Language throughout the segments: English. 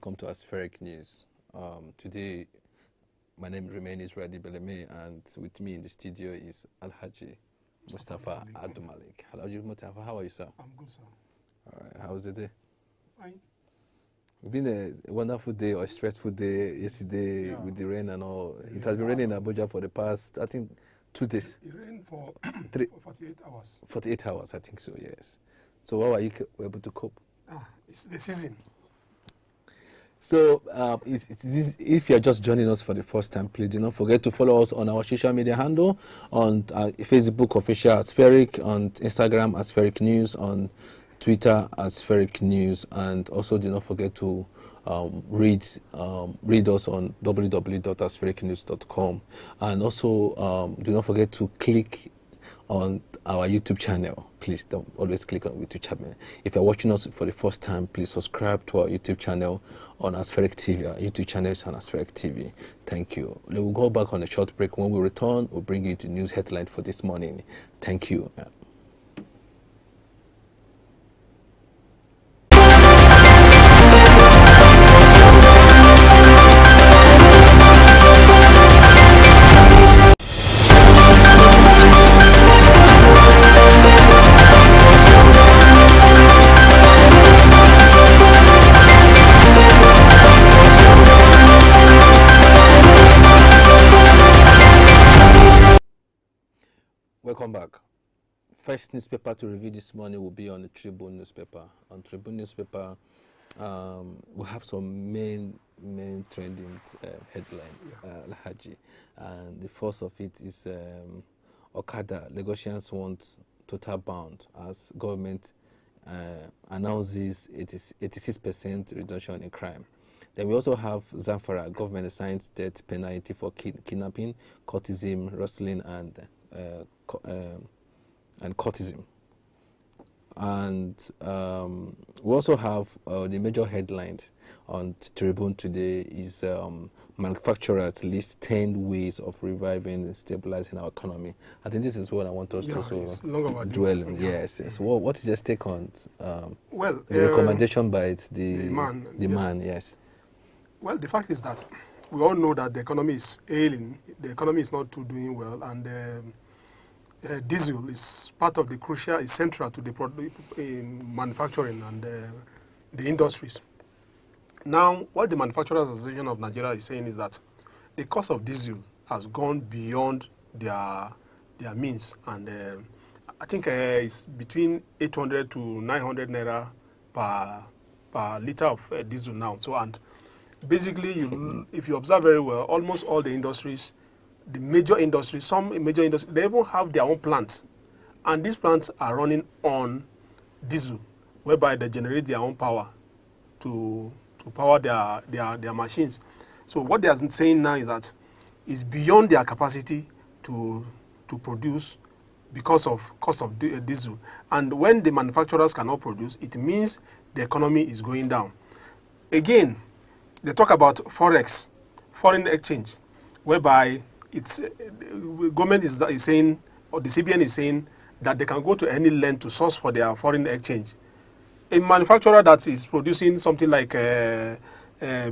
welcome to Aspheric News. Today, my name remains Radi Beleme, and with me in the studio is Alhaji Mustafa Abdulmalik. Alhaji Mustafa, how are you, sir? I'm good, sir. All right, how was the day? Fine. It's been a wonderful day or a stressful day yesterday with the rain and all. It has been raining in Abuja for the past, I think, 2 days. It rained for 48 hours. 48 hours, I think so, yes. So how are you able to cope? It's the season. So, if you're just joining us for the first time, please do not forget to follow us on our social media handle, on Facebook official Aspheric, on Instagram Aspheric News, on Twitter Aspheric News, and also do not forget to read us on www.asphericnews.com, and also do not forget to click on our YouTube channel. Please don't always click on YouTube channel. If you're watching us for the first time, please subscribe to our YouTube channel on Aspheric TV. Our YouTube channel is on Aspheric TV. Thank you. We'll go back on a short break. When we return, we'll bring you the news headline for this morning. Thank you. Welcome back. First newspaper to review this morning will be on the Tribune newspaper. On Tribune newspaper, we have some main trending headline, Alhaji. And the first of it is Okada. Lagosians want total ban as government announces 86% reduction in crime. Then we also have Zamfara. Government assigns death penalty for kidnapping, courtesan, rustling, and courtesan. And we also have the major headlines on Tribune today is manufacturers list 10 ways of reviving and stabilizing our economy. I think this is what I want us to dwell on. Yes. So what is your take on the recommendation by the man? Yes. Well, the fact is that we all know that the economy is ailing. The economy is not doing well, and diesel is part of the crucial, is central to the in manufacturing and the industries. Now, what the Manufacturers Association of Nigeria is saying is that the cost of diesel has gone beyond their means, and I think it's between 800 to 900 naira per liter of diesel now. So, and basically, if you observe very well, almost all the industries, the major industries, some major industries, they even have their own plants. And these plants are running on diesel, whereby they generate their own power to power their machines. So what they are saying now is that it's beyond their capacity to produce because of cost of diesel. And when the manufacturers cannot produce, it means the economy is going down. Again, they talk about forex, foreign exchange, whereby it's government is saying, or the CBN is saying, that they can go to any length to source for their foreign exchange. A manufacturer that is producing something like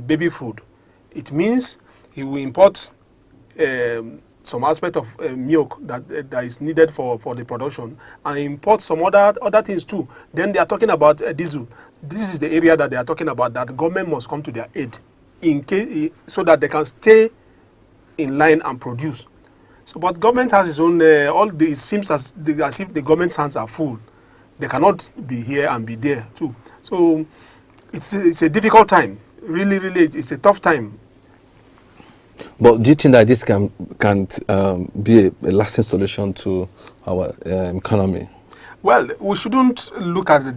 baby food, it means he will import some aspect of milk that is needed for the production, and import some other things too. Then they are talking about diesel. This is the area that they are talking about, that government must come to their aid in case, so that they can stay in line and produce. So, but government has its own. It seems as if the government's hands are full. They cannot be here and be there too. So, it's a difficult time. Really, it's a tough time. But do you think that this can be a lasting solution to our economy? Well, we shouldn't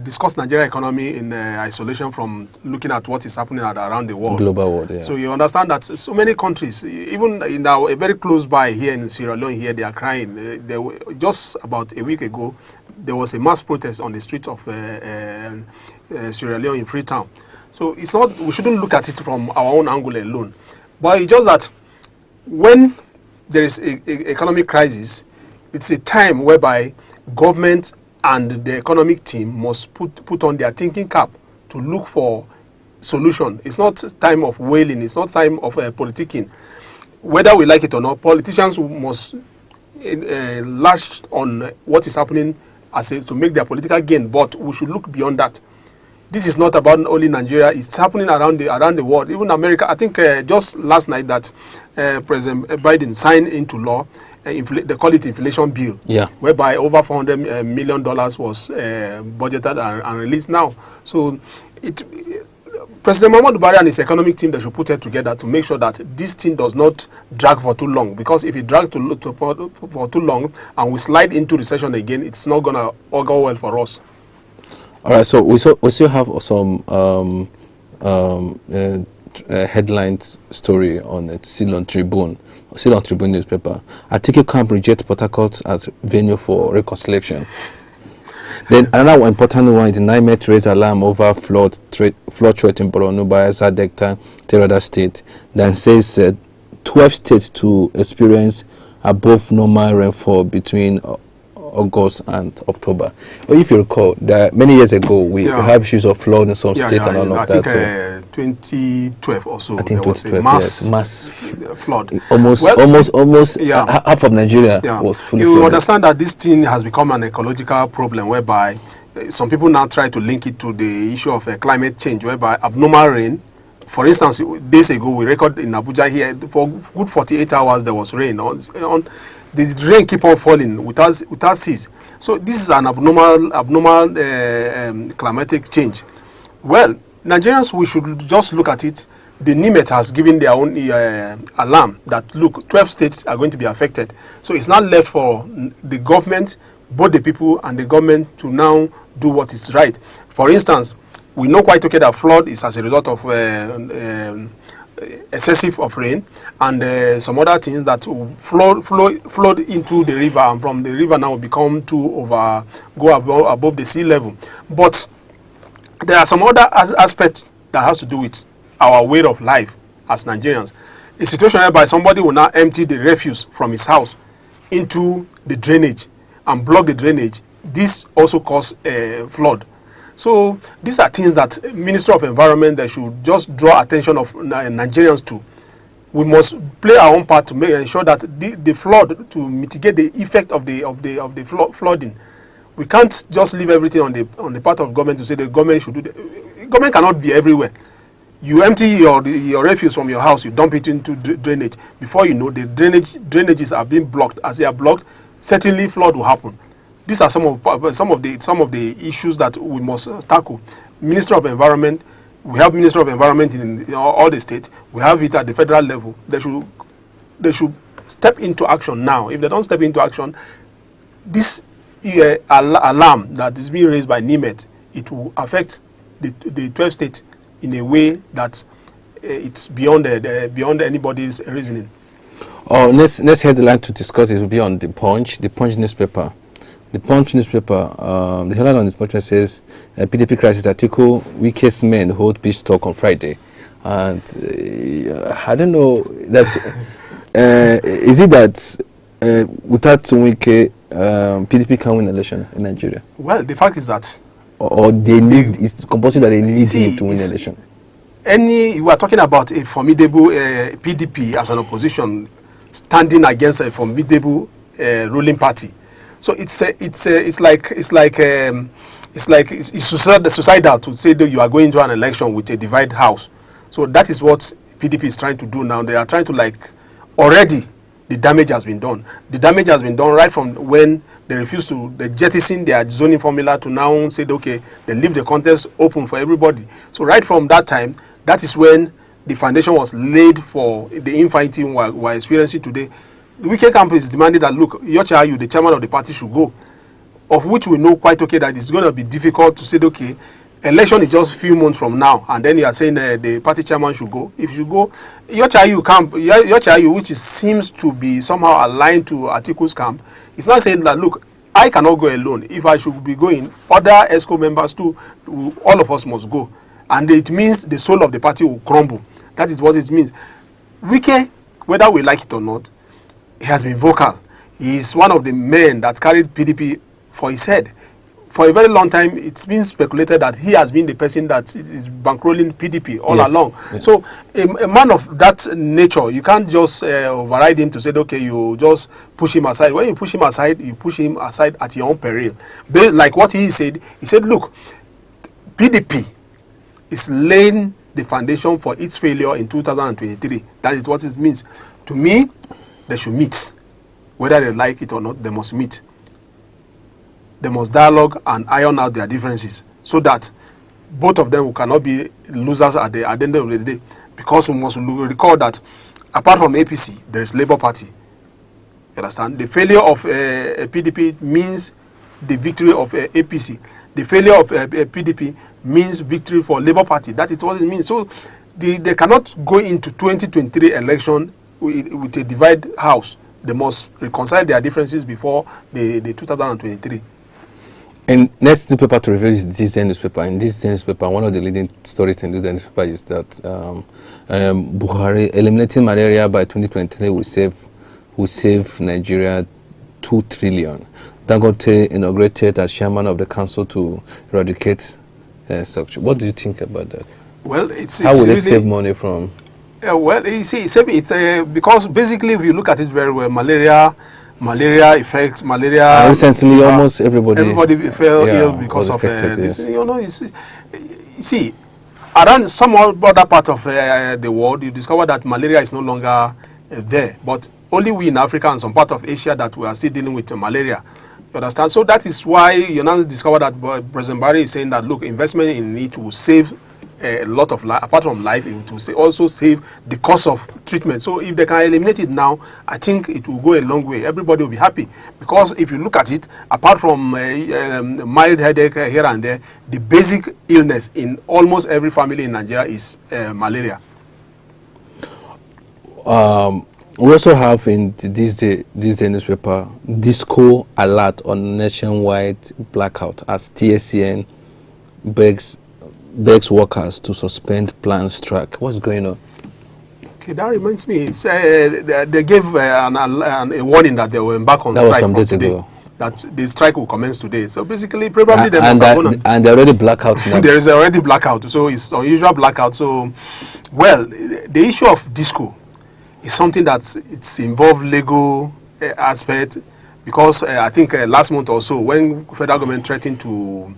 discuss Nigerian economy in isolation from looking at what is happening around the world. Global world, yeah. So you understand that so many countries, even in a very close by here in Sierra Leone, here they are crying. Just about a week ago, there was a mass protest on the street of Sierra Leone in Freetown. So it's not, we shouldn't look at it from our own angle alone. But it's just that when there is an economic crisis, it's a time whereby government and the economic team must put on their thinking cap to look for solution. It's not time of wailing. It's not time of politicking. Whether we like it or not, politicians must lash on what is happening to make their political gain. But we should look beyond that. This is not about only Nigeria. It's happening around the world, even America. I think just last night that President Biden signed into law, they call it inflation bill, whereby over $400 million was budgeted and released now. So President Muhammadu Buhari and his economic team, they should put it together to make sure that this thing does not drag for too long. Because if it drags for too long and we slide into recession again, it's not going to augur well for us. All right, so we still have some headline story on it, still on Tribune newspaper. Atiku camp rejects Port Harcourt as venue for reconciliation. Then another important one is the Nigerians raise alarm over flood threat in Borno by Zadekta, Terada State. Then says 12 states to experience above normal rainfall between August and October. Well, if you recall, that many years ago we have issues of flood in some states and all of that. I think 2012 or so. I think there 2012, was a mass flood. Almost half of Nigeria was fully flooded. You understand that this thing has become an ecological problem, whereby some people now try to link it to the issue of climate change, whereby abnormal rain. For instance, days ago we recorded in Abuja here for good 48 hours there was rain. The rain keep on falling without cease. So this is an abnormal climatic change. Well, Nigerians, we should just look at it. The NIMET has given their own alarm that, look, 12 states are going to be affected. So it's not left for the government, both the people and the government, to now do what is right. For instance, we know quite okay that flood is as a result of excessive of rain and some other things that flood into the river, and from the river now become go above the sea level. But there are some other aspects that has to do with our way of life as Nigerians. A situation whereby somebody will now empty the refuse from his house into the drainage and block the drainage. This also causes flood. So these are things that Ministry of Environment, they should just draw attention of Nigerians to. We must play our own part to ensure that the flood, to mitigate the effect of the flooding. We can't just leave everything on the part of government to say the government should do that. Government cannot be everywhere. You empty your refuse from your house, you dump it into drainage. Before you know, the drainages are being blocked. As they are blocked, certainly flood will happen. These are some of the issues that we must tackle. Ministry of Environment, we have Ministry of Environment in all the states. We have it at the federal level. They should step into action now. If they don't step into action, this alarm that is being raised by NIMET, it will affect the 12 states in a way that it's beyond anybody's reasoning. Next headline to discuss will be on the Punch newspaper. The Punch newspaper, the headline on this Punch says, PDP crisis, Atiku Wike's men hold peace talk on Friday. And I don't know, is it that without Wike, PDP can win election in Nigeria? Well, the fact is that... Or they need, it's compulsory that they need him to win election. We are talking about a formidable PDP as an opposition standing against a formidable ruling party. So it's suicidal to say that you are going to an election with a divided house. So that is what PDP is trying to do now. They are trying to already the damage has been done. The damage has been done right from when they refused to jettison their zoning formula to now say, okay, they leave the contest open for everybody. So right from that time, that is when the foundation was laid for the infighting we're experiencing today. The Wike camp is demanding that, look, Yochayu, the chairman of the party, should go, of which we know quite okay that it's going to be difficult to say, okay, election is just a few months from now, and then you are saying the party chairman should go. If you go, Yochayu camp, Yochayu, which seems to be somehow aligned to Atiku's camp, is not saying that, look, I cannot go alone. If I should be going, other ESCO members too, all of us must go. And it means the soul of the party will crumble. That is what it means. Wike, whether we like it or not, he has been vocal. He is one of the men that carried PDP for his head for a very long time, it's been speculated that he has been the person that is bankrolling PDP all along. Yes. So a man of that nature, you can't just override him to say, okay, you just push him aside. When you push him aside at your own peril. Like what he said, look, PDP is laying the foundation for its failure in 2023. That is what it means. To me, they should meet. Whether they like it or not, they must meet. They must dialogue and iron out their differences so that both of them cannot be losers at the end of the day. Because we must recall that apart from APC, there is Labour Party. You understand? The failure of PDP means the victory of APC. The failure of PDP means victory for Labour Party. That is what it means. So they cannot go into 2023 election with a divided house. They must reconcile their differences before the 2023. And next newspaper to review is this newspaper. In this newspaper, one of the leading stories in the newspaper is that Buhari eliminating malaria by 2023 will save Nigeria 2 trillion. Dangote inaugurated as chairman of the council to eradicate such. What do you think about that? Well, how will they save money from? Well, you see, it's because basically, if you look at it very well, malaria affects malaria. And recently, almost everybody fell ill because of this. You know, you see, around some other part of the world, you discover that malaria is no longer there. But only we in Africa and some part of Asia that we are still dealing with malaria. You understand? So that is why you now discover that President Buhari is saying that, look, investment in it will save a lot of life. Apart from life, it will also save the cost of treatment. So if they can eliminate it now, I think it will go a long way. Everybody will be happy. Because if you look at it, apart from mild headache here and there, the basic illness in almost every family in Nigeria is malaria. We also have in this day newspaper, disco alert on nationwide blackout as TSCN begs workers to suspend planned strike. What's going on? Okay, that reminds me. It's, they gave a warning that they will embark on strike. That was some days ago. That the strike will commence today. So basically, probably they must have gone. And they're already blackout now. There is already blackout. So it's unusual blackout. So, well, the issue of disco is something that it's involved legal aspect because I think last month or so when federal government threatened to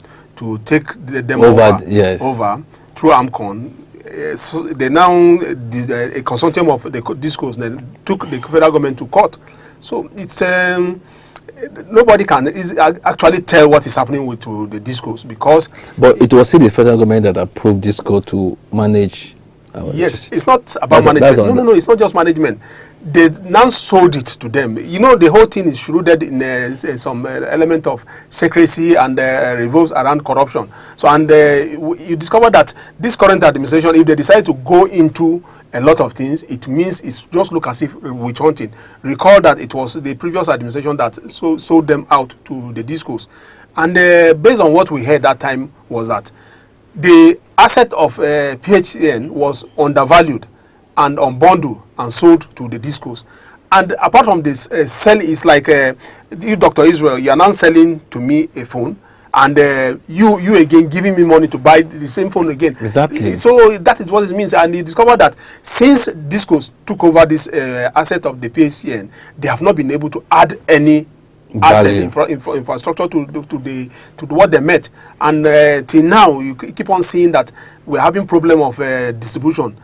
take them over through AMCON, so they now did a consortium of the discos then took the federal government to court. So it's nobody can actually tell what is happening with the discos because. But it was still the federal government that approved disco to manage. Yes, it's not about management. No, it's not just management. They now sold it to them. You know, the whole thing is rooted in some element of secrecy and revolves around corruption. So, and you discover that this current administration, if they decide to go into a lot of things, it means it's just look as if witch hunting. Recall that it was the previous administration that sold them out to the discos. And based on what we heard that time was that the asset of PHN was undervalued and unbundled and sold to the discos. And apart from this, sell is like you, Dr. Israel, you are now selling to me a phone, and you again giving me money to buy the same phone again. Exactly. So that is what it means. And you discover that since discos took over this asset of the PHN, they have not been able to add any asset infrastructure to what they met, and till now you keep on seeing that we're having problem of distribution.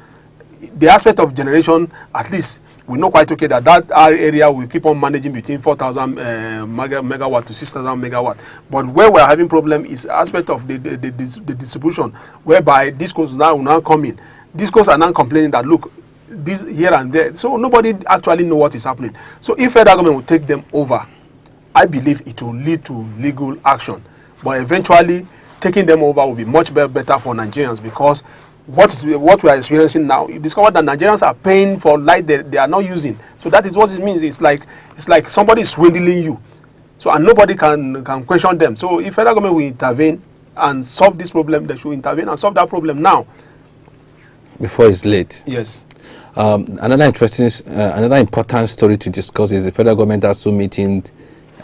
The aspect of generation, at least we know quite okay that our area will keep on managing between 4,000 megawatt to 6,000 megawatt. But where we're having problem is aspect of the distribution, whereby discos will now come in. Discos are now complaining that look, this here and there, so nobody actually know what is happening. So if federal government will take them over, I believe it will lead to legal action. But eventually, taking them over will be much better for Nigerians because what we are experiencing now, you discover that Nigerians are paying for light they are not using. So that is what it means. It's like somebody is swindling you. So and nobody can question them. So if federal government will intervene and solve this problem, they should intervene and solve that problem now. Before it's late. Yes. Another important story to discuss is the federal government also meeting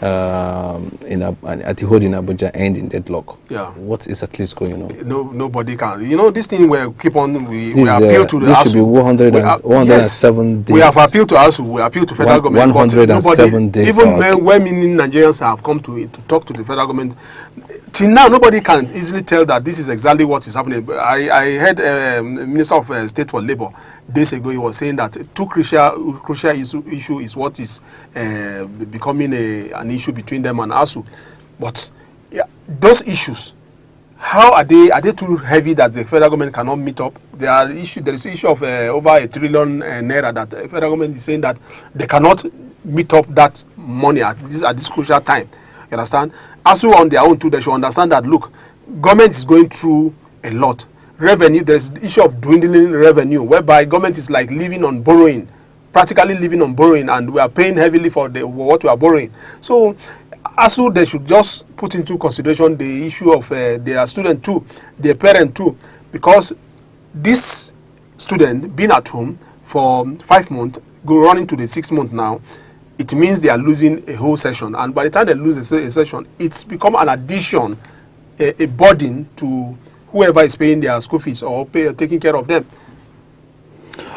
at the hold in Abuja end in deadlock. Yeah. What is at least going on? Nobody can. You know, this thing will keep on. We This, appeal to the this ASU. should be 107 yes, days. we have appealed to ASU. We appeal to federal government. 107 days. Even well-meaning Nigerians have come to talk to the federal government. Till now, nobody can easily tell that this is exactly what is happening. I heard Minister of State for Labour days ago. He was saying that two crucial issue is what is becoming an issue between them and ASU. But yeah, those issues, how are they? Are they too heavy that the federal government cannot meet up? There is issue of over 1 trillion naira that the federal government is saying that they cannot meet up that money at this crucial time. You understand? ASU on their own too, they should understand that, look, government is going through a lot. Revenue, there's the issue of dwindling revenue, whereby government is like living on borrowing, practically living on borrowing, and we are paying heavily for what we are borrowing. So ASU, they should just put into consideration the issue of their student too, their parent too, because this student being at home for 5 months, running to the 6th month now, it means they are losing a whole session. And by the time they lose a session, it's become an addition, a burden to whoever is paying their school fees or taking care of them.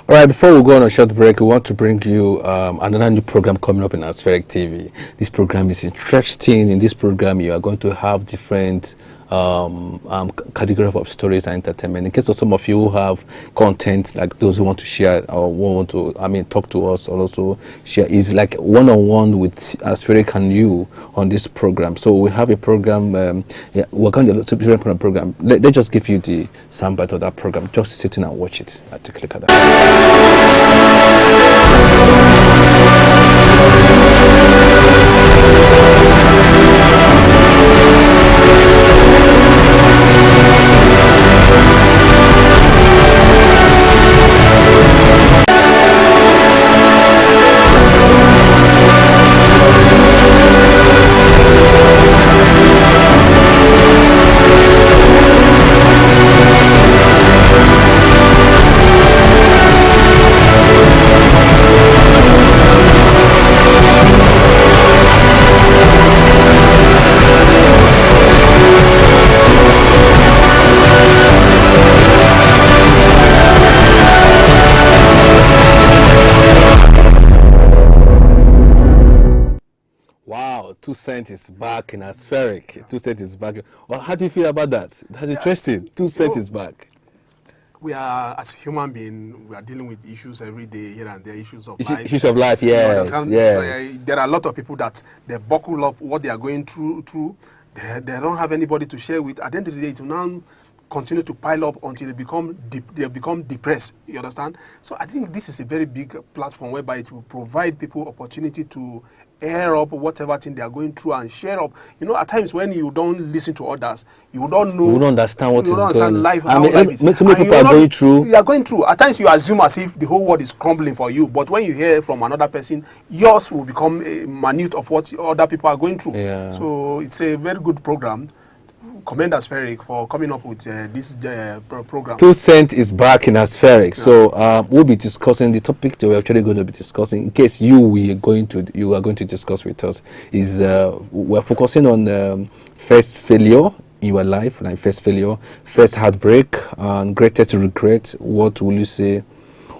All right, before we go on a short break, we want to bring you another new program coming up in Aspheric TV. This program is interesting. In this program, you are going to have different category of stories and entertainment. In case of some of you who have content, like those who want to share or want to, talk to us or also share, is like one-on-one with Aspheric and you on this program. So we have a program, we're going to do a program. Let's just give you the soundbite of that program. Just sit in and watch it. Take a look at Wow, 2 cents is back in Aspheric. 2 cents is back. Well, how do you feel about that? That's interesting. 2 cents is back. We are, as human beings, we are dealing with issues every day here and there, issues of life. Issues of life, yes. So, there are a lot of people that they buckle up what they are going through. They don't have anybody to share with. At the end of the day, it will now continue to pile up until they become depressed. You understand? So I think this is a very big platform whereby it will provide people opportunity to air up whatever thing they are going through and share up. You know, at times when you don't listen to others, you don't know. You don't understand what is going on. Life, how life is. So many people are going through. You are going through. At times you assume as if the whole world is crumbling for you, but when you hear from another person, yours will become a minute of what other people are going through. Yeah. So it's a very good program. Commend Aspheric for coming up with this program. 2 cents is back in Aspheric. Yeah. So we'll be discussing the topic that we're actually going to be discussing. In case you are going to discuss with us, is we're focusing on first failure in your life, like first failure, first heartbreak, and greatest regret. What will you say?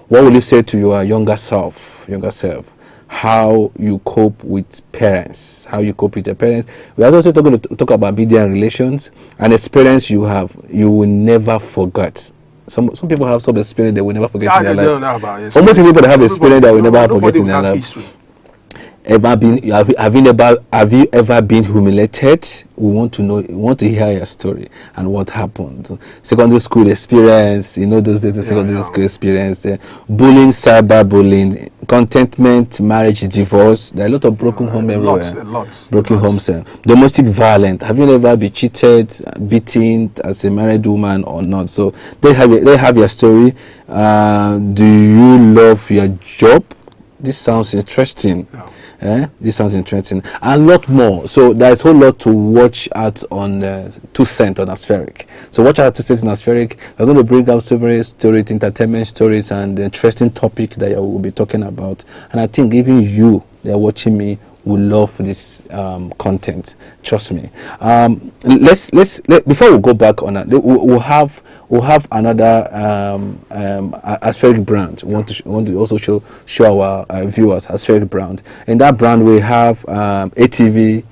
What will you say to your younger self? How you cope with parents, how you cope with your parents. We are also going to talk about media and relations, an experience you will never forget. Some people have some experience they will never forget in their life. Some people have experience that will never forget in their life. Have you ever been humiliated? We want to hear your story and what happened. Secondary school experience, those days, secondary school experience, bullying, cyberbullying, contentment, marriage, divorce. There are a lot of broken homes everywhere. Broken homes. Domestic violence. Have you ever been cheated, beaten as a married woman or not? So they have your story. Do you love your job? This sounds interesting. Yeah. This sounds interesting, and a lot more. So there's a whole lot to watch out on 2 cents on Aspheric. So watch out 2 cents on Aspheric. We're going to bring out several stories, entertainment stories, and the interesting topic that I will be talking about. And I think even you that are watching me will love this content. Trust me. Let's before we go back on that, we'll have another aspheric brand. We want to also show our viewers aspheric brand. In that brand, we have ATV.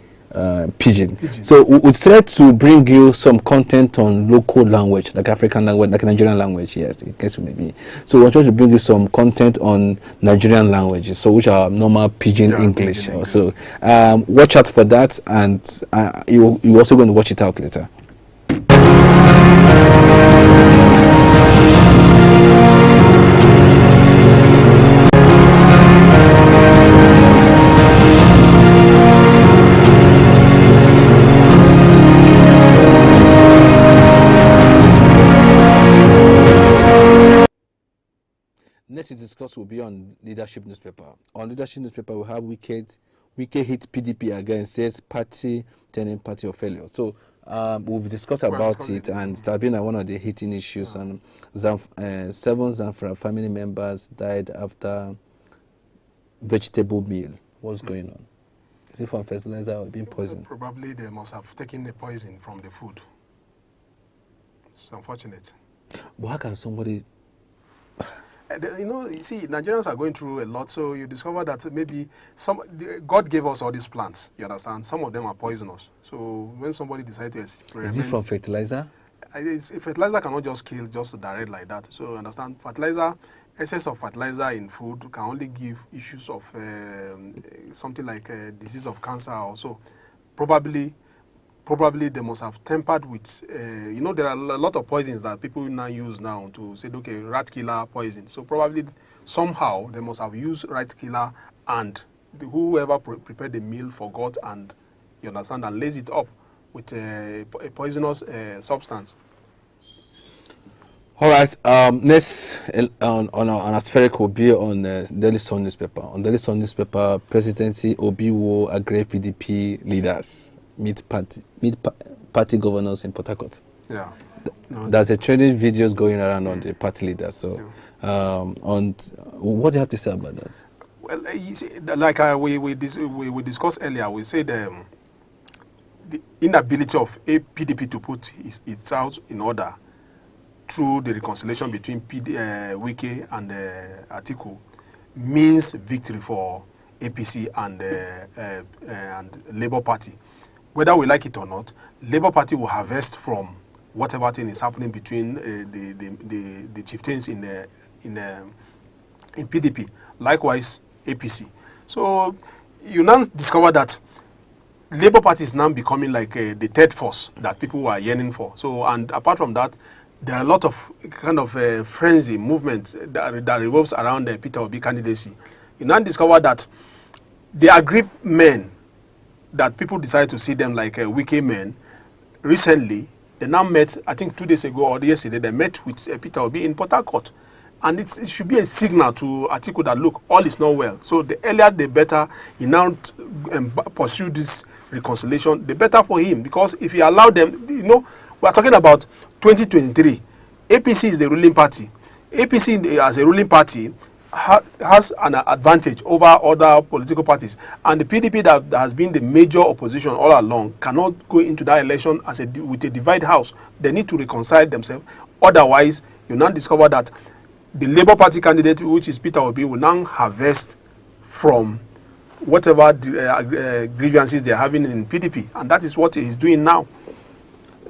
Pigeon. So we try to bring you some content on local language, like African language, like Nigerian language. Yes, in case you may be. So we're trying to bring you some content on Nigerian languages, so which are normal Pidgin English. So watch out for that, and you're also going to watch it out later. Next to discuss will be on leadership newspaper. On leadership newspaper, we have Wike hit PDP again, says party turning party of failure. So we've discussed about it, and it has been one of the hitting issues. And 7 Zamfara family members died after vegetable meal. What's going on? Is it from fertilizer or being poisoned? Probably they must have taken the poison from the food. It's unfortunate. But how can somebody... You see, Nigerians are going through a lot, so you discover that maybe God gave us all these plants, you understand? Some of them are poisonous. So when somebody decides to experiment... Is it from fertilizer? Fertilizer cannot just kill just direct like that. So understand, excess of fertilizer in food can only give issues of something like disease of cancer or so. Probably they must have tempered with, there are a lot of poisons that people now use now to say, okay, rat killer poison. So probably somehow they must have used rat killer, and whoever prepared the meal forgot, and you understand, and lays it up with a poisonous substance. All right. Next on aspheric will be on Daily Sun newspaper. On Daily Sun newspaper, presidency Obi will aggrieved PDP leaders. Meet party governors in Port Harcourt. Yeah. There's a training videos going around on the party leaders. So, what do you have to say about that? Well, you see, like we discussed earlier, we said the inability of a PDP to put itself in order through the reconciliation between Wike and Atiku means victory for APC and Labour Party. Whether we like it or not, Labour Party will harvest from whatever thing is happening between the chieftains in PDP. Likewise, APC. So you now discover that Labour Party is now becoming like the third force that people are yearning for. So, and apart from that, there are a lot of kind of frenzy movement that revolves around the Peter Obi candidacy. You now discover that the aggrieved men that people decide to see them like Wike men, recently, they now met, I think 2 days ago or yesterday, they met with Peter Obi in Port Harcourt. And it should be a signal to Atiku that, look, all is not well. So the earlier, the better he now pursue this reconciliation, the better for him. Because if he allowed them, we are talking about 2023. APC is the ruling party. APC as a ruling party has an advantage over other political parties, and the PDP that has been the major opposition all along cannot go into that election with a divided house. They need to reconcile themselves. Otherwise, you now discover that the Labour Party candidate, which is Peter Obi, will now harvest from whatever grievances they are having in PDP, and that is what he is doing now.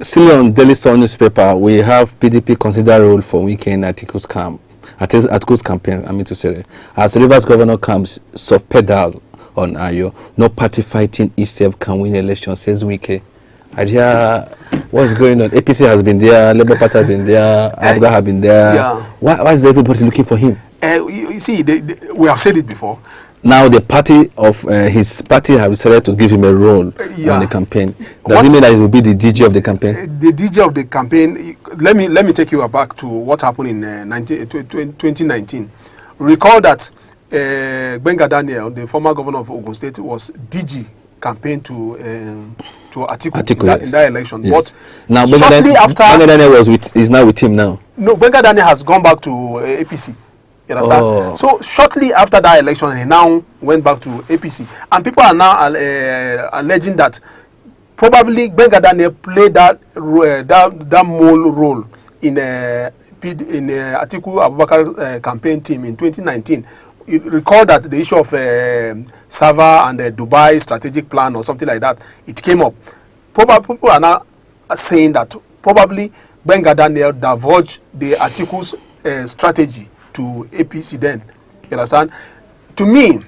Still on Daily Sun newspaper, we have PDP consider role for Wike in Atiku's camp. Atiku's campaign, I mean to say, as Rivers governor comes soft pedal on Ayo, no party fighting itself can win election, says Wike. Idea, what's going on? APC has been there, Labour Party has been there, Abuja have been there. Yeah. Why is everybody looking for him? You see, we have said it before. Now the party of his party have decided to give him a role on the campaign. Does it mean that he will be the DJ of the campaign? The DJ of the campaign. Let me take you back to what happened in 2019. Recall that Gbenga Daniel, the former governor of Ogun State, was DG campaign to Atiku in that election. Yes. But now shortly after, Gbenga Daniel is now with him now. No, Gbenga Daniel has gone back to APC. You understand? Oh. So shortly after that election, he now went back to APC, and people are now alleging that probably Benga Daniel played that mole role in Atiku Abubakar campaign team in 2019. You recall that the issue of Sava and the Dubai strategic plan or something like that, it came up. Probably people are now saying that probably Benga Daniel divulged the Atiku's strategy to APC then. You understand? To me,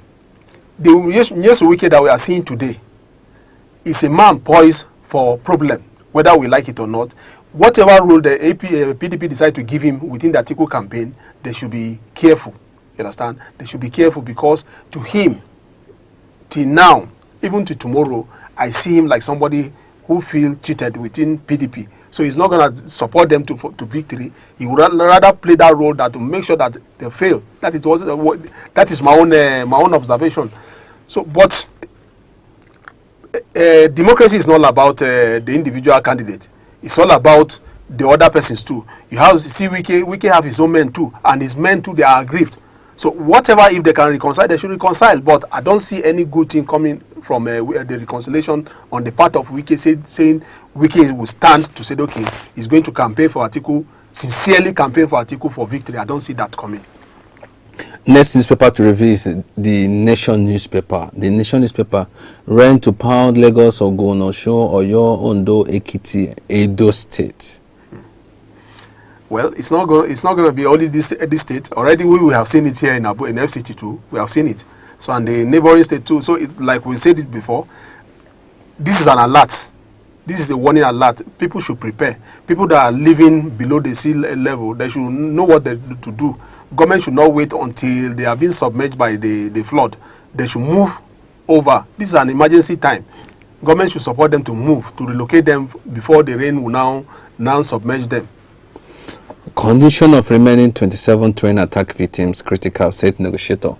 the Nyesom Wike that we are seeing today is a man poised for problem, whether we like it or not. Whatever role the PDP decide to give him within the Atiku campaign, they should be careful. You understand? They should be careful, because to him, till now, even to tomorrow, I see him like somebody who feel cheated within PDP. So he's not going to support them to victory. He would rather play that role that to make sure that they fail. That is my own observation. So, but democracy is not about the individual candidate. It's all about the other persons too. You have to see Wike have his own men too, and his men too, they are aggrieved. So whatever, if they can reconcile, they should reconcile. But I don't see any good thing coming from the reconciliation on the part of Wike, saying Wike will stand to say, okay, he's going to campaign for Atiku, sincerely campaign for Atiku for victory. I don't see that coming. Next newspaper to review is the Nation newspaper. The Nation newspaper ran to pound Lagos, Ogun, Osun, Oyo, Ondo, Ekiti, Edo State. Well, it's not going to be only this state. Already we have seen it here in FCT too. We have seen it. So, and the neighboring state too. So it's like we said it before. This is an alert. This is a warning alert. People should prepare. People that are living below the sea level, they should know what to do. Government should not wait until they are being submerged by the flood. They should move over. This is an emergency time. Government should support them to move, to relocate them before the rain will now submerge them. Condition of remaining 27 train attack victims critical, said negotiator.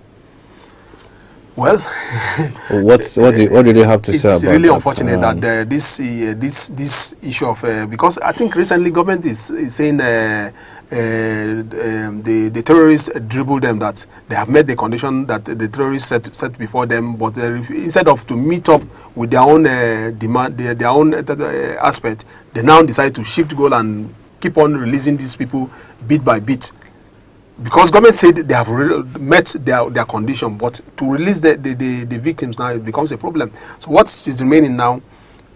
Well, what do they have to say about that? It's really unfortunate that this issue of because I think recently government is saying the terrorists dribbled them, that they have met the condition that the terrorists set before them, but instead of to meet up with their own demand, their own aspect, they now decide to shift goal and keep on releasing these people bit by bit. Because government said they have met their condition, but to release the victims now, it becomes a problem. So what is remaining now,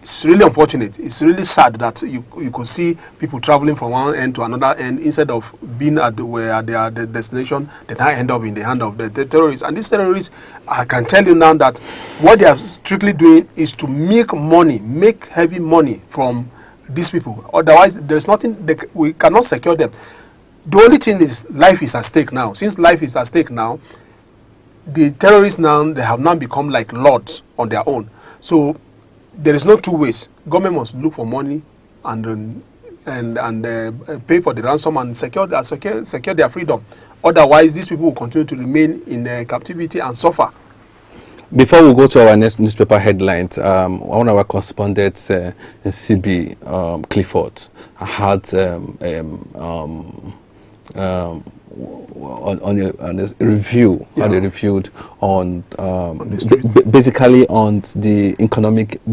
it's really unfortunate. It's really sad that you could see people traveling from one end to another end, instead of being at their destination, they now end up in the hand of the terrorists. And these terrorists, I can tell you now that what they are strictly doing is to make heavy money from these people. Otherwise, there's nothing, we cannot secure them. The only thing is life is at stake now. Since life is at stake now, the terrorists now, they have now become like lords on their own. So there is no two ways. Government must look for money and pay for the ransom and secure their freedom. Otherwise, these people will continue to remain in captivity and suffer. Before we go to our next newspaper headlines, one of our correspondents in CB, Clifford, had on a review, how they reviewed on basically on the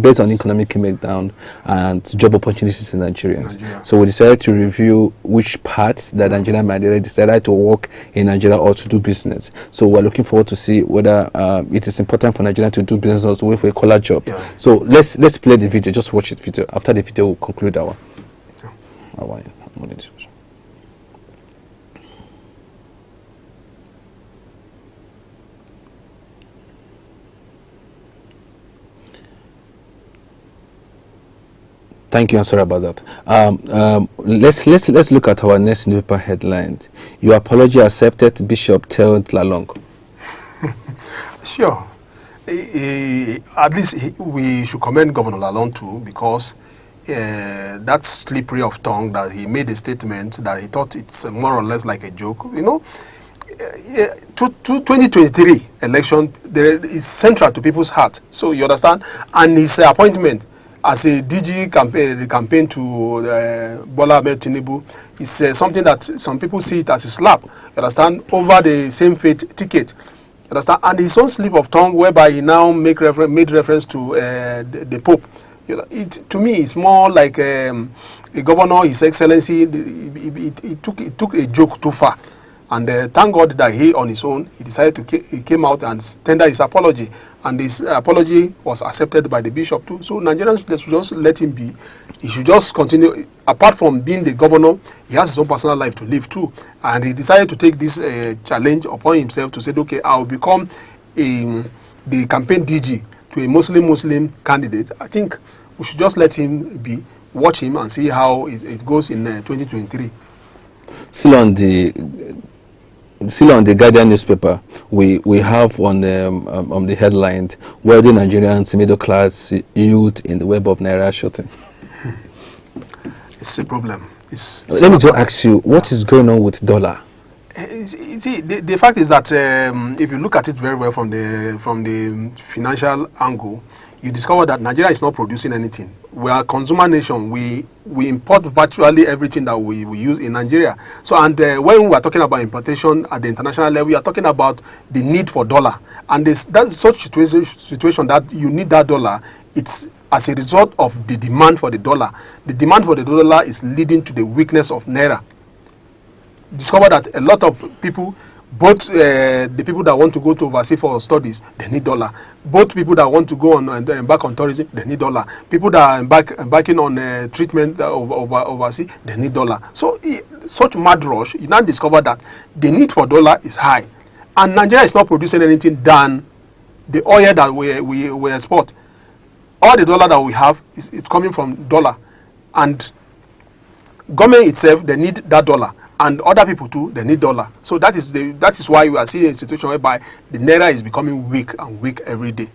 based on economic breakdown and job opportunities in Nigerians. So we decided to review which parts that Nigerian Nigeria decided to work in Nigeria or to do business. So we're looking forward to see whether it is important for Nigeria to do business or to wait for a collar job. So let's play the video. Just watch the video. After the video, we'll conclude our discussion. Thank you, and sorry about that. Let's look at our next newspaper headlines. Your apology accepted, Bishop tells Lalong. Sure. At least we should commend Governor Lalong too, because that slippery of tongue that he made a statement that he thought it's more or less like a joke. You know, 2023 election is central to people's heart. So you understand, and his appointment as a DG campaign to Bola Ahmed Tinubu is something that some people see it as a slap. understand, over the same fate ticket. Understand? And his own slip of tongue, whereby he now made reference to the Pope. You know, to me, it's more like a governor, His Excellency. He took a joke too far, and thank God that he, on his own, he decided he came out and tendered his apology, and his apology was accepted by the bishop too. So Nigerians should just let him be. He should just continue. Apart from being the governor, he has his own personal life to live too, and he decided to take this challenge upon himself to say, okay, I will become the campaign DG to a Muslim candidate. I think we should just let him be, watch him, and see how it goes in 2023. Still on the Guardian newspaper, we have on the headline, where the Nigerians middle class youth in the web of naira shooting. It's a problem. Let me just ask you, what is going on with dollar? See, the fact is that if you look at it very well from the financial angle, you discover that Nigeria is not producing anything. We are a consumer nation. We import virtually everything that we use in Nigeria. So, and when we are talking about importation at the international level, we are talking about the need for dollar. And that's such situation that you need that dollar. It's as a result of the demand for the dollar. The demand for the dollar is leading to the weakness of naira. Discover that a lot of people, both the people that want to go to overseas for studies, they need dollar. Both people that want to go on and embark on tourism, they need dollar. People that are embarking on treatment overseas, they need dollar. So such mad rush, you now discover that the need for dollar is high, and Nigeria is not producing anything than the oil that we export. All the dollar that we have it's coming from dollar, and government itself, they need that dollar. And other people too, they need dollar. So that is why we are seeing a situation whereby the naira is becoming weak and weak every day.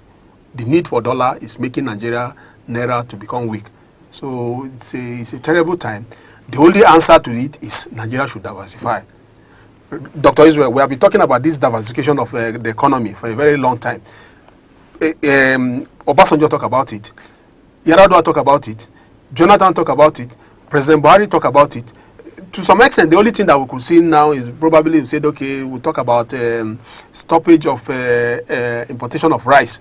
The need for dollar is making naira to become weak. So it's a terrible time. The only answer to it is Nigeria should diversify. Dr. Israel, we have been talking about this diversification of the economy for a very long time. Obasanjo talk about it. Yar'Adua talk about it. Jonathan talk about it. President Buhari talk about it. To some extent, the only thing that we could see now is probably we said, okay, we'll talk about stoppage of importation of rice,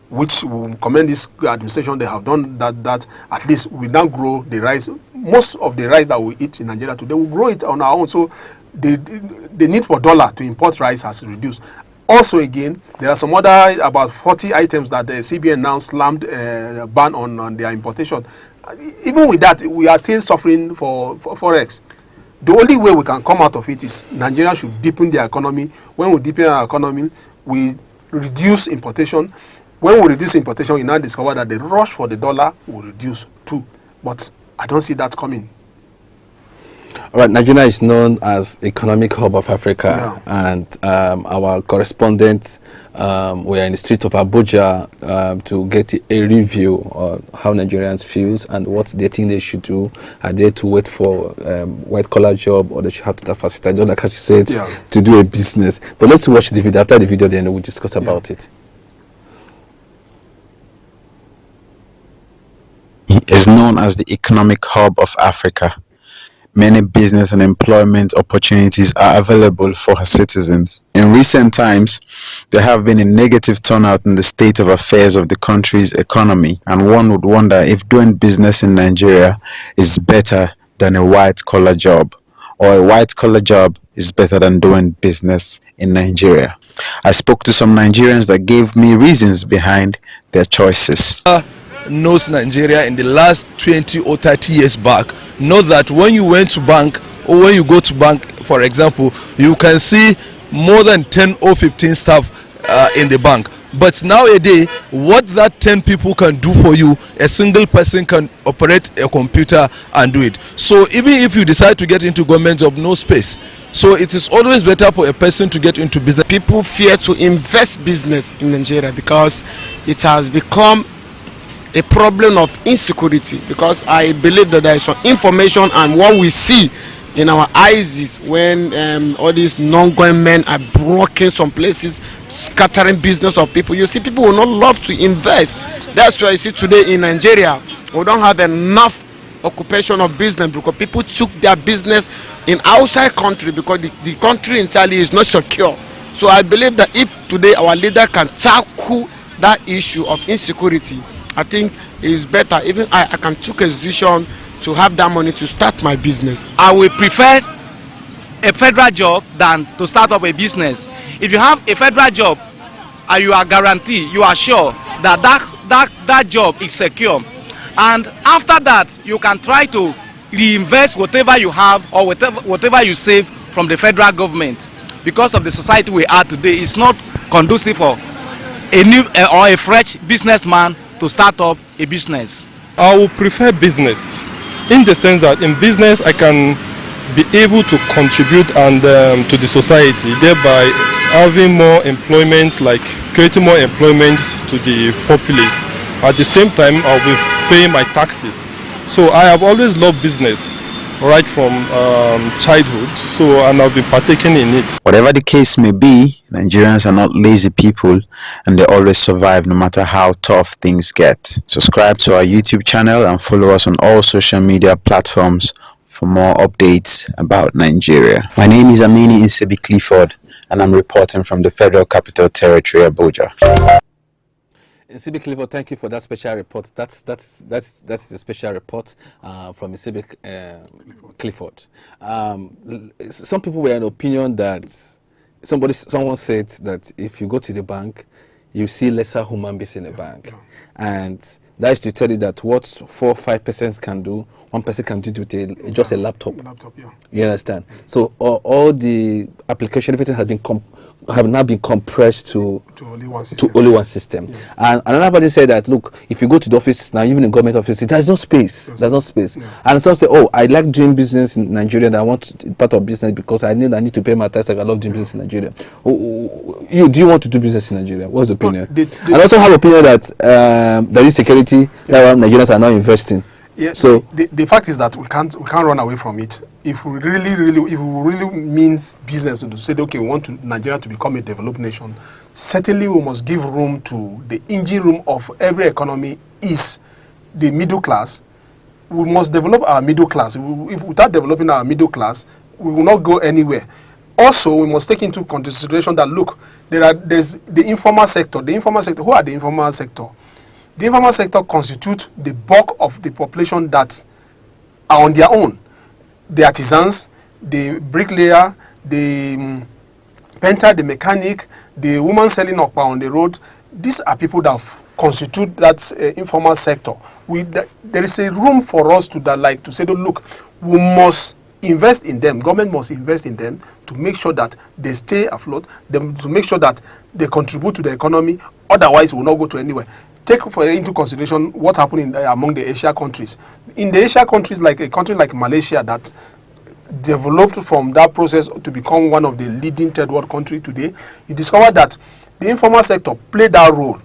which we commend this administration. They have done that at least we now grow the rice. Most of the rice that we eat in Nigeria today, we grow it on our own. So the need for dollar to import rice has reduced. Also, again, there are some other about 40 items that the CBN now slammed ban on their importation. Even with that, we are still suffering for forex. The only way we can come out of it is Nigeria should deepen their economy. When we deepen our economy, we reduce importation. When we reduce importation, we now discover that the rush for the dollar will reduce too. But I don't see that coming. All right, Nigeria is known as economic hub of Africa, yeah. And our correspondents were in the streets of Abuja to get a review on how Nigerians feel and what they think they should do. Are they to wait for white-collar job, or they should have to facilitate, like as you said, yeah, to do a business? But let's watch the video. After the video, then we'll discuss about it. It is known as the economic hub of Africa. Many business and employment opportunities are available for her citizens. In recent times, there have been a negative turnout in the state of affairs of the country's economy, and one would wonder if doing business in Nigeria is better than a white-collar job, or a white-collar job is better than doing business in Nigeria. I spoke to some Nigerians that gave me reasons behind their choices. Knows Nigeria in the last 20 or 30 years back, know that when you went to bank, or when you go to bank, for example, you can see more than 10 or 15 staff in the bank. But nowadays, what that 10 people can do for you, a single person can operate a computer and do it. So even if you decide to get into government job, no space. So it is always better for a person to get into business. People fear to invest business in Nigeria because it has become a problem of insecurity, because I believe that there is some information, and what we see in our eyes is when all these non-government men are blocking some places, scattering business of people. You see, people will not love to invest. That's why you see today in Nigeria, we don't have enough occupation of business, because people took their business in outside country because the country entirely is not secure. So I believe that if today our leader can tackle that issue of insecurity, I think it is better. Even I can take a decision to have that money to start my business. I will prefer a federal job than to start up a business. If you have a federal job and you are guaranteed, you are sure that that job is secure, and after that you can try to reinvest whatever you have or whatever you save from the federal government. Because of the society we are today, it's not conducive for a new or a fresh businessman to start up a business. I would prefer business, in the sense that in business I can be able to contribute and to the society, thereby having more employment, like creating more employment to the populace. At the same time, I'll be paying my taxes. So I have always loved business right from childhood, and I've been partaking in it. Whatever the case may be, Nigerians are not lazy people, and they always survive no matter how tough things get. Subscribe to our YouTube channel and follow us on all social media platforms for more updates about Nigeria. My name is Amini Insebi Clifford, and I'm reporting from the Federal Capital Territory, Abuja. Insebi Clifford, thank you for that special report. That's the special report from Insebi Clifford. Some people were in opinion that someone said that if you go to the bank, you see lesser human beings in the bank, and that is to tell you that what 4 or 5% can do, one person can do with just a laptop. You understand? So all the application, everything has been have now been compressed to only one system. Yeah. And another body said that, look, if you go to the office now, even in government offices, there's no space. There's no space. Yeah. And some say, oh, I like doing business in Nigeria, and I want part of business because I need to pay my tax. Like I love doing business in Nigeria. Do you want to do business in Nigeria? What's the opinion? I also have opinion that there is security that Nigerians are now investing. Yes. So the fact is that we can't run away from it. If we really means business to say, okay, we want Nigeria to become a developed nation, certainly we must give room to the engine room of every economy is the middle class. We must develop our middle class. Without developing our middle class, we will not go anywhere. Also, we must take into consideration that, look, there's the informal sector. The informal sector. Who are the informal sector? The informal sector constitutes the bulk of the population that are on their own. The artisans, the bricklayer, the painter, the mechanic, the woman selling okpa on the road. These are people that constitute that informal sector. There is a room for us to say, look, we must invest in them. Government must invest in them to make sure that they stay afloat, to make sure that they contribute to the economy. Otherwise, we will not go to anywhere. Take into consideration what happened among the Asia countries. In the Asia countries, like a country like Malaysia that developed from that process to become one of the leading third world countries today, you discover that the informal sector played that role.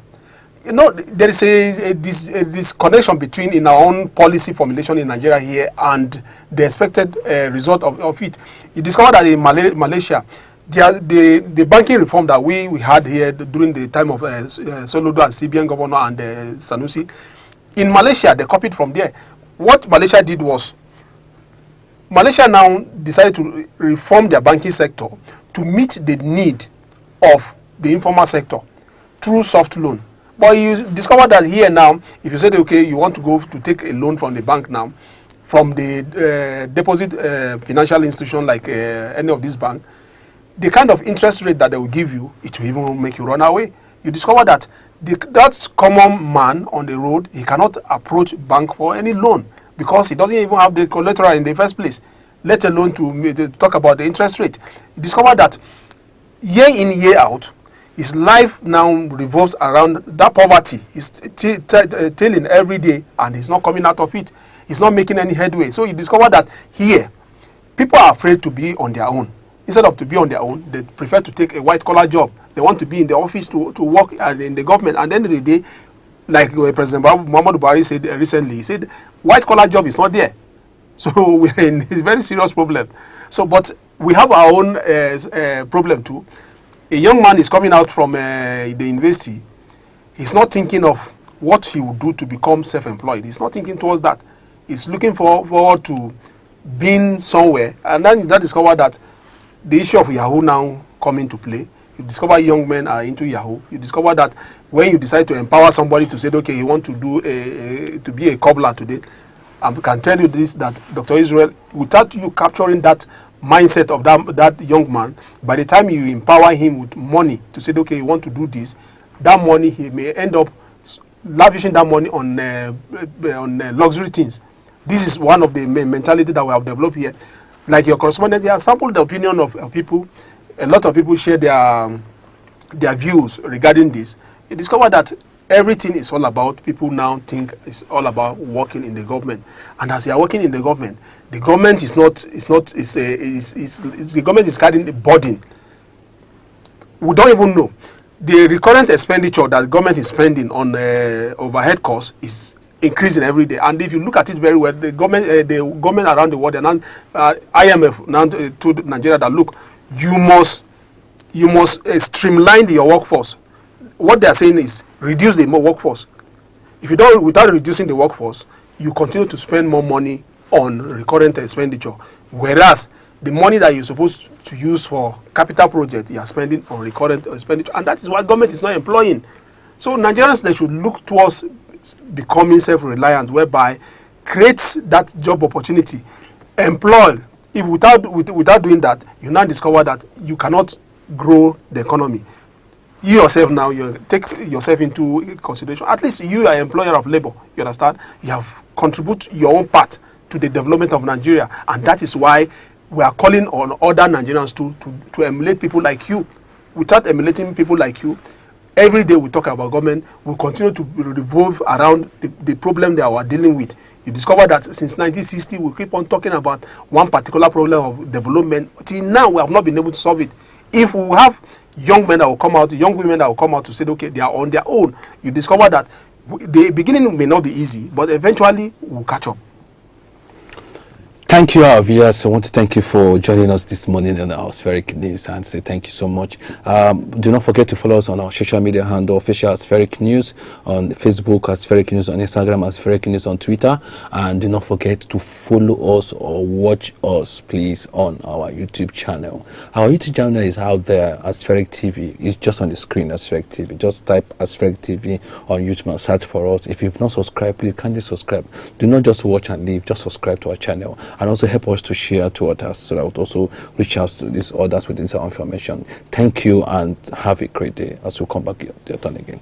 You know, there is this connection between in our own policy formulation in Nigeria here and the expected result of it. You discover that in Malaysia, the banking reform that we had here during the time of Soludo as CBN governor and Sanusi, in Malaysia, they copied from there. What Malaysia did was, Malaysia now decided to reform their banking sector to meet the need of the informal sector through soft loan. But you discover that here now, if you said, okay, you want to go to take a loan from the bank now, from the deposit financial institution like any of these banks, the kind of interest rate that they will give you, it will even make you run away. You discover that that common man on the road, he cannot approach bank for any loan because he doesn't even have the collateral in the first place, let alone to talk about the interest rate. You discover that year in, year out, his life now revolves around that poverty. He's tailing every day and he's not coming out of it. He's not making any headway. So you discover that here, people are afraid to be on their own. Instead of to be on their own, they prefer to take a white-collar job. They want to be in the office to work in the government. And at the end of the day, like President Muhammadu Buhari said recently, he said, white-collar job is not there. So we're in a very serious problem. So, but we have our own problem too. A young man is coming out from the university. He's not thinking of what he would do to become self-employed. He's not thinking towards that. is looking forward to being somewhere, and then you discover that the issue of Yahoo now come into play. You discover young men are into Yahoo. You discover that when you decide to empower somebody to say, okay, you want to do to be a cobbler today, I can tell you this, that Dr. Israel, without you capturing that mindset of that young man, by the time you empower him with money to say, okay, you want to do this, that money, he may end up lavishing that money on luxury things. This is one of the mentality that we have developed here. Like your correspondent, they have sampled the opinion of people. A lot of people share their views regarding this. You discover that everything is all about, people now think it's all about working in the government. And as you are working in the government is the government is carrying the burden. We don't even know. The recurrent expenditure that the government is spending on overhead costs is increasing every day. And if you look at it very well, the government around the world, and IMF now to Nigeria, that look, you must streamline your workforce. What they are saying is reduce the workforce. If you don't, without reducing the workforce, you continue to spend more money on recurrent expenditure, whereas the money that you're supposed to use for capital projects, you are spending on recurrent expenditure, and that is why government is not employing. So Nigerians, they should look towards becoming self-reliant, whereby create that job opportunity, employ. If without doing that, you now discover that you cannot grow the economy. You yourself now, you take yourself into consideration. At least you are employer of labor. You understand? You have contribute your own part to the development of Nigeria, and that is why we are calling on other Nigerians to emulate people like you. Without emulating people like you, every day we talk about government, we continue to revolve around the problem that we are dealing with. You discover that since 1960, we keep on talking about one particular problem of development. Till now, we have not been able to solve it. If we have young men that will come out, young women that will come out to say, okay, they are on their own, you discover that the beginning may not be easy, but eventually we'll catch up. Thank you, our viewers. I want to thank you for joining us this morning on our Spheric News, and say thank you so much. Do not forget to follow us on our social media handle, official Spheric News, on Facebook as Spheric News, on Instagram as Spheric News, on Twitter. And do not forget to follow us or watch us, please, on our YouTube channel. Our YouTube channel is out there as Spheric TV. It's just on the screen as Spheric TV. Just type as Spheric TV on YouTube and search for us. If you've not subscribed, please kindly subscribe. Do not just watch and leave, just subscribe to our channel. And also help us to share to others, so that would also reach out to these others with this information. Thank you, and have a great day as we come back your turn again.